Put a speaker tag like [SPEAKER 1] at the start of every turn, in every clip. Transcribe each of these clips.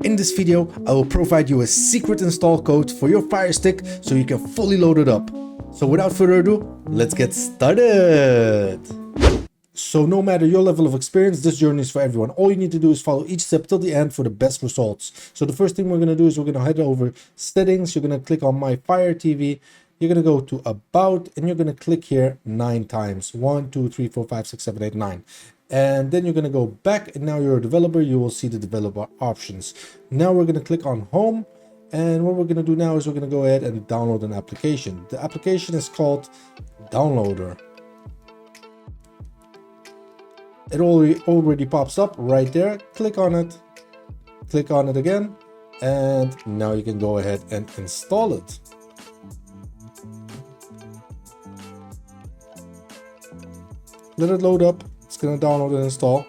[SPEAKER 1] In this video, I will provide you a secret install code for your Firestick so you can fully load it up. So without further ado, let's get started! So no matter your level of experience, this journey is for everyone. All you need to do is follow each step till the end for the best results. So the first thing we're going to do is we're going to head over settings. You're going to click on My Fire TV. You're going to go to About and you're going to click here 9 times. 1, 2, 3, 4, 5, 6, 7, 8, 9. And then you're going to go back and now you're a developer. You will see the developer options. Now we're going to click on Home. And what we're going to do now is we're going to go ahead and download an application. The application is called Downloader. It already pops up right there. Click on it again, and now you can go ahead and install it. Let it load up. It's going to download and install.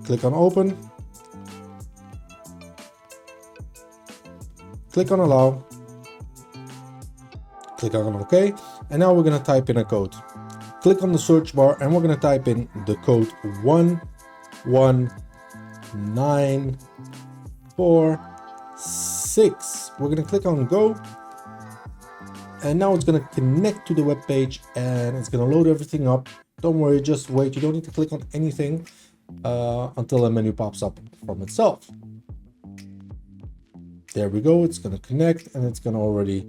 [SPEAKER 1] Click on open. Click on allow. Click on OK, and now we're going to type in a code. Click on the search bar and we're going to type in the code 11946. We're going to click on go, and now it's going to connect to the web page and it's going to load everything up. Don't worry, just wait. You don't need to click on anything until a menu pops up from itself. There we go. It's going to connect and it's going to already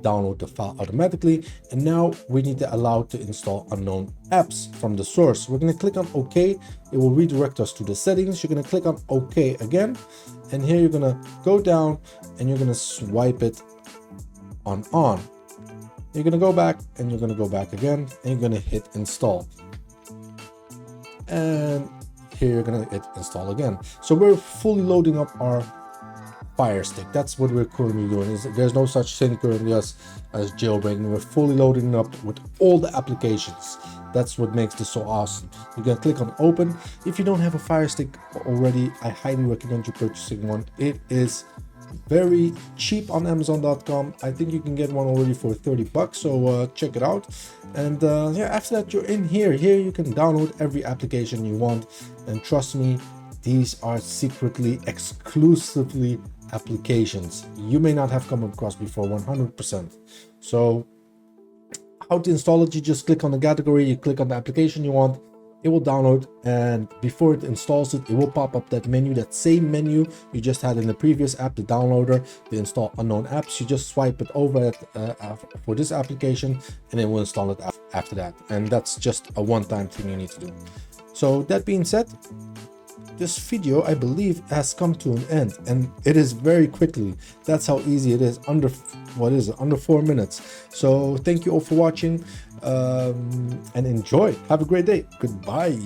[SPEAKER 1] download the file automatically. And now we need to allow to install unknown apps from the source. We're going to click on OK. It will redirect us to the settings. You're going to click on OK again, and here you're going to go down and you're going to swipe it on. You're going to go back and you're going to go back again and you're going to hit install, and here you're going to hit install again. So we're fully loading up our Firestick. That's what we're currently doing. There's no such thing currently as jailbreaking. We're fully loading up with all the applications. That's what makes this so awesome. You can click on open. If you don't have a Firestick already, I highly recommend you purchasing one. It is very cheap on Amazon.com. I think you can get one already for 30 bucks, so check it out. And yeah, after that, you're in here you can download every application you want, and trust me, these are secretly, exclusively applications you may not have come across before, 100%. So how to install it? You just click on the category, you click on the application you want, it will download, and before it installs it, it will pop up that menu, that same menu you just had in the previous app, the downloader, the install unknown apps. You just swipe it over for this application and it will install it after that. And that's just a one-time thing you need to do. So that being said, this video, I believe, has come to an end, and it is very quickly. That's how easy it is, under 4 minutes. So thank you all for watching, and enjoy. Have a great day. Goodbye.